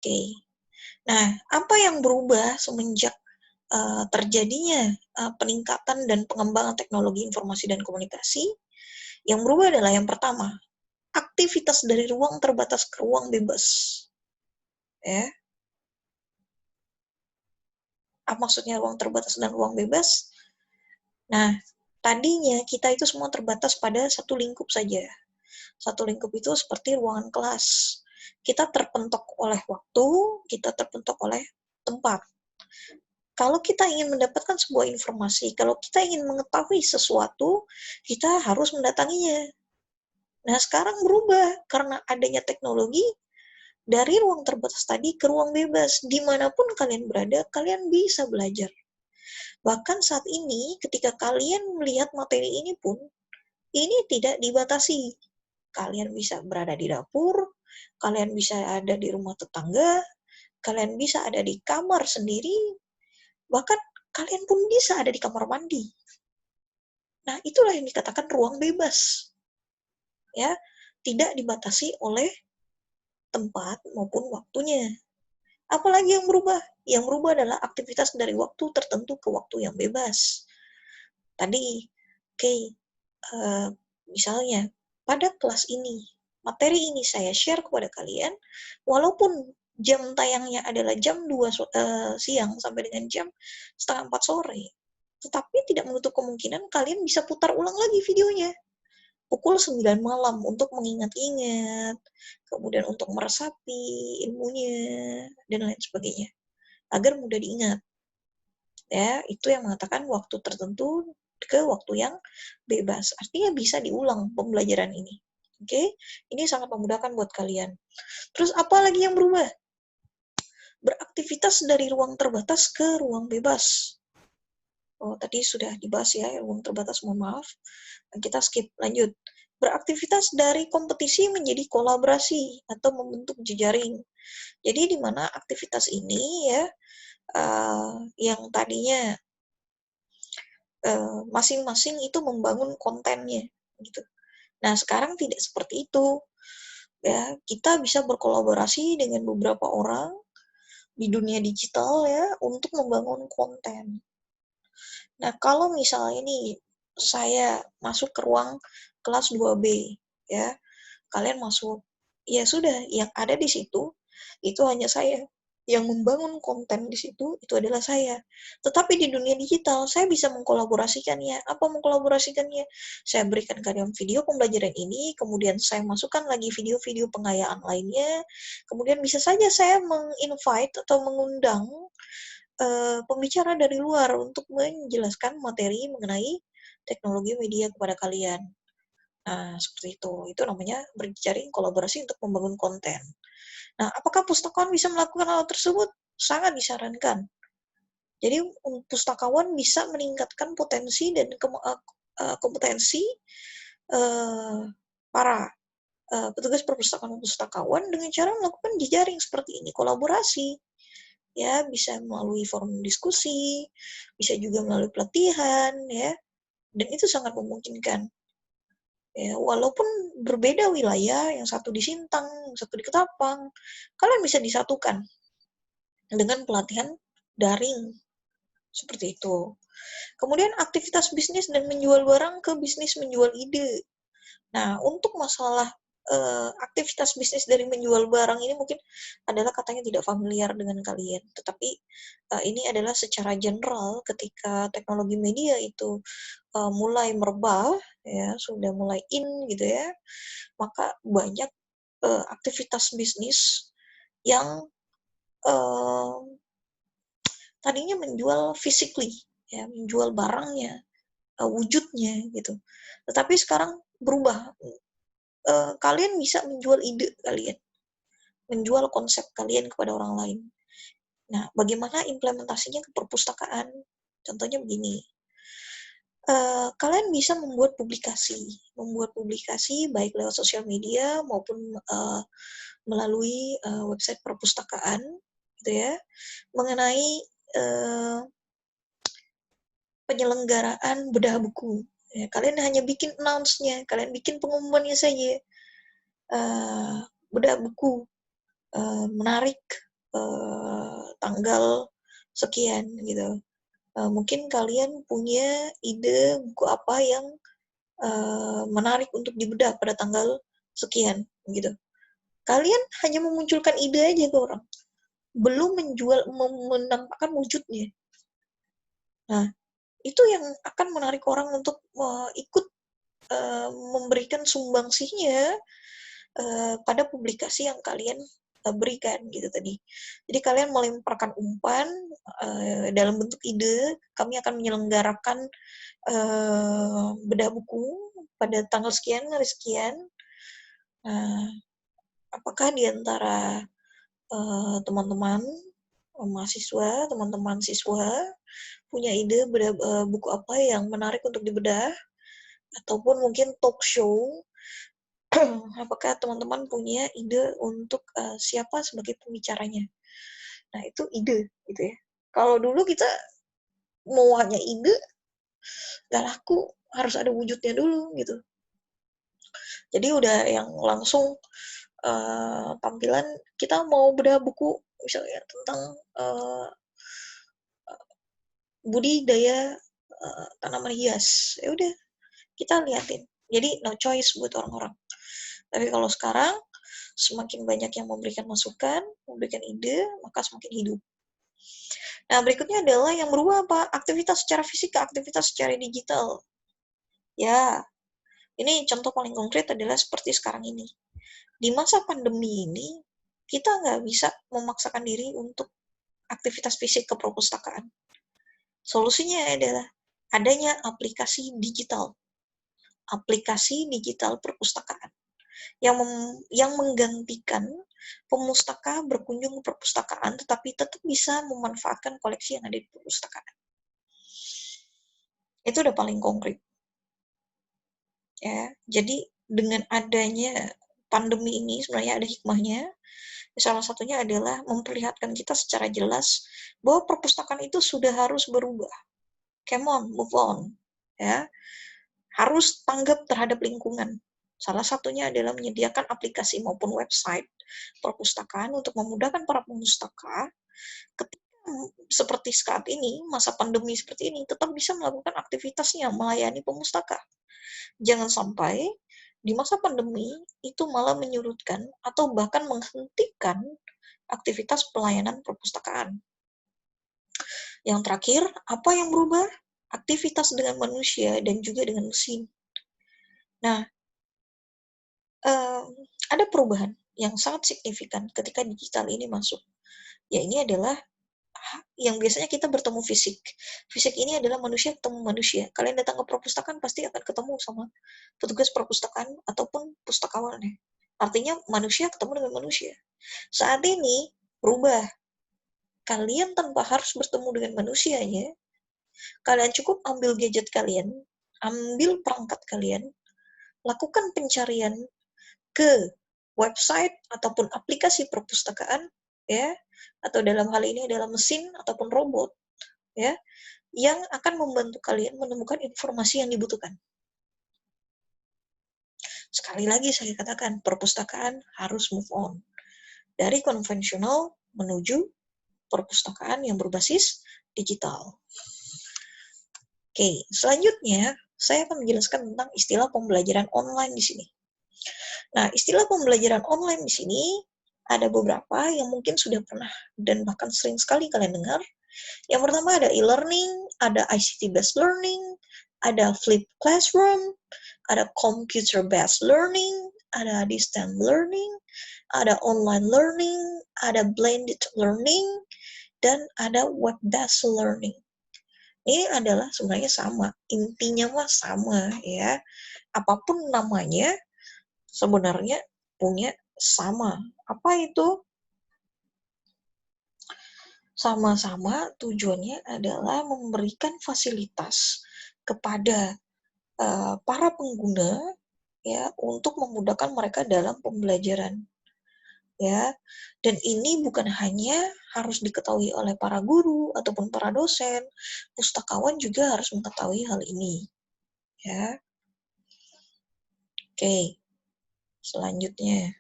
Oke. Nah, apa yang berubah semenjak terjadinya peningkatan dan pengembangan teknologi informasi dan komunikasi? Yang berubah adalah yang pertama, aktivitas dari ruang terbatas ke ruang bebas. Ya, apa maksudnya ruang terbatas dan ruang bebas? Nah, tadinya kita itu semua terbatas pada satu lingkup saja. Satu lingkup itu seperti ruangan kelas. Kita terpentok oleh waktu, kita terpentok oleh tempat. Kalau kita ingin mendapatkan sebuah informasi, kalau kita ingin mengetahui sesuatu, kita harus mendatanginya. Nah, sekarang berubah karena adanya teknologi dari ruang terbatas tadi ke ruang bebas. Dimanapun kalian berada, kalian bisa belajar. Bahkan saat ini, ketika kalian melihat materi ini pun, ini tidak dibatasi. Kalian bisa berada di dapur, kalian bisa ada di rumah tetangga, kalian bisa ada di kamar sendiri, bahkan kalian pun bisa ada di kamar mandi. Nah, itulah yang dikatakan ruang bebas. Ya, tidak dibatasi oleh tempat maupun waktunya. Apalagi yang berubah? Yang berubah adalah aktivitas dari waktu tertentu ke waktu yang bebas. Tadi, misalnya, pada kelas ini, materi ini saya share kepada kalian, walaupun jam tayangnya adalah jam 2 siang sampai dengan jam setengah 4 sore, tetapi tidak menutup kemungkinan kalian bisa putar ulang lagi videonya pukul 9 malam untuk mengingat-ingat, kemudian untuk meresapi ilmunya, dan lain sebagainya, agar mudah diingat. Ya, itu yang mengatakan waktu tertentu ke waktu yang bebas. Artinya bisa diulang pembelajaran ini. Oke, ini sangat memudahkan buat kalian. Terus apa lagi yang berubah? Beraktivitas dari ruang terbatas ke ruang bebas. Oh, tadi sudah dibahas ya, ruang terbatas, mohon maaf. Kita skip, lanjut. Beraktivitas dari kompetisi menjadi kolaborasi atau membentuk jejaring. Jadi di mana aktivitas ini ya, yang tadinya masing-masing itu membangun kontennya gitu. Nah, sekarang tidak seperti itu. Ya, kita bisa berkolaborasi dengan beberapa orang di dunia digital ya untuk membangun konten. Nah, kalau misalnya nih saya masuk ke ruang kelas 2B ya, kalian masuk. Ya sudah, yang ada di situ itu hanya saya. Yang membangun konten di situ itu adalah saya. Tetapi di dunia digital saya bisa mengkolaborasikannya. Apa mengkolaborasikannya? Saya berikan kalian video pembelajaran ini, kemudian saya masukkan lagi video-video pengayaan lainnya. Kemudian bisa saja saya menginvite atau mengundang pembicara dari luar untuk menjelaskan materi mengenai teknologi media kepada kalian. Nah, seperti itu. Itu namanya berjejaring kolaborasi untuk membangun konten. Nah, apakah pustakawan bisa melakukan hal tersebut? Sangat disarankan. Jadi, pustakawan bisa meningkatkan potensi dan kompetensi para petugas perpustakaan dan pustakawan dengan cara melakukan jejaring seperti ini, kolaborasi. Ya, bisa melalui forum diskusi, bisa juga melalui pelatihan, ya, dan itu sangat memungkinkan. Ya, walaupun berbeda wilayah, yang satu di Sintang, yang satu di Ketapang, kalian bisa disatukan dengan pelatihan daring, seperti itu. Kemudian aktivitas bisnis dan menjual barang ke bisnis menjual ide. Nah, untuk masalah aktivitas bisnis dari menjual barang ini mungkin adalah katanya tidak familiar dengan kalian, tetapi ini adalah secara general ketika teknologi media itu mulai merebah, ya sudah mulai in gitu ya, maka banyak aktivitas bisnis yang uh, tadinya menjual physically, ya menjual barangnya, wujudnya gitu, tetapi sekarang berubah. Kalian bisa menjual ide kalian, menjual konsep kalian kepada orang lain. Nah, bagaimana implementasinya ke perpustakaan? Contohnya begini, kalian bisa membuat publikasi baik lewat sosial media maupun melalui website perpustakaan, gitu ya, mengenai penyelenggaraan bedah buku. Ya, kalian hanya bikin announce-nya, kalian bikin pengumumannya saja. Bedah buku menarik tanggal sekian gitu. Mungkin kalian punya ide buku apa yang menarik untuk dibedah pada tanggal sekian gitu. Kalian hanya memunculkan ide aja ke orang, belum menampakkan wujudnya. Nah, itu yang akan menarik orang untuk ikut memberikan sumbangsihnya pada publikasi yang kalian berikan gitu tadi. Jadi kalian melemparkan umpan dalam bentuk ide. Kami akan menyelenggarakan bedah buku pada tanggal sekian, hari sekian. Apakah di antara teman-teman mahasiswa, teman-teman siswa punya ide buku apa yang menarik untuk dibedah? Ataupun mungkin talk show, apakah teman-teman punya ide untuk siapa sebagai pembicaranya? Nah, itu ide gitu ya. Kalau dulu kita mau hanya ide, gak laku, harus ada wujudnya dulu gitu. Jadi udah yang langsung tampilan, kita mau bedah buku misalnya tentang budidaya tanaman hias. Ya udah, kita liatin. Jadi no choice buat orang-orang. Tapi kalau sekarang semakin banyak yang memberikan masukan, memberikan ide, maka semakin hidup. Nah, berikutnya adalah yang berubah apa? Aktivitas secara fisik ke aktivitas secara digital. Ya, ini contoh paling konkret adalah seperti sekarang ini. Di masa pandemi ini, kita nggak bisa memaksakan diri untuk aktivitas fisik ke perpustakaan. Solusinya adalah adanya aplikasi digital perpustakaan yang menggantikan pemustaka berkunjung ke perpustakaan, tetapi tetap bisa memanfaatkan koleksi yang ada di perpustakaan. Itu udah paling konkret. Ya, jadi dengan adanya pandemi ini sebenarnya ada hikmahnya. Salah satunya adalah memperlihatkan kita secara jelas bahwa perpustakaan itu sudah harus berubah. Come on, move on. Ya, harus tanggap terhadap lingkungan. Salah satunya adalah menyediakan aplikasi maupun website perpustakaan untuk memudahkan para pemustaka ketika seperti saat ini, masa pandemi seperti ini, tetap bisa melakukan aktivitasnya melayani pemustaka. Jangan sampai di masa pandemi itu malah menyurutkan atau bahkan menghentikan aktivitas pelayanan perpustakaan. Yang terakhir, apa yang berubah? Aktivitas dengan manusia dan juga dengan mesin. Nah, ada perubahan yang sangat signifikan ketika digital ini masuk. Ya, ini adalah yang biasanya kita bertemu fisik. Fisik ini adalah manusia ketemu manusia. Kalian datang ke perpustakaan pasti akan ketemu sama petugas perpustakaan ataupun pustakawan. Artinya manusia ketemu dengan manusia. Saat ini berubah. Kalian tanpa harus bertemu dengan manusianya, kalian cukup ambil gadget kalian, ambil perangkat kalian, lakukan pencarian ke website ataupun aplikasi perpustakaan, ya, atau dalam hal ini adalah mesin ataupun robot, ya, yang akan membantu kalian menemukan informasi yang dibutuhkan. Sekali lagi saya katakan, perpustakaan harus move on dari konvensional menuju perpustakaan yang berbasis digital. Oke, selanjutnya saya akan menjelaskan tentang istilah pembelajaran online di sini. Nah, istilah pembelajaran online di sini ada beberapa yang mungkin sudah pernah dan bahkan sering sekali kalian dengar. Yang pertama ada e-learning, ada ICT-based learning, ada flipped classroom, ada computer-based learning, ada distance learning, ada online learning, ada blended learning, dan ada web-based learning. Ini adalah sebenarnya sama, intinya mah sama ya. Apapun namanya, sebenarnya punya sama. Apa itu? Sama-sama tujuannya adalah memberikan fasilitas kepada para pengguna ya untuk memudahkan mereka dalam pembelajaran. Ya. Dan ini bukan hanya harus diketahui oleh para guru ataupun para dosen, pustakawan juga harus mengetahui hal ini. Ya. Oke. Selanjutnya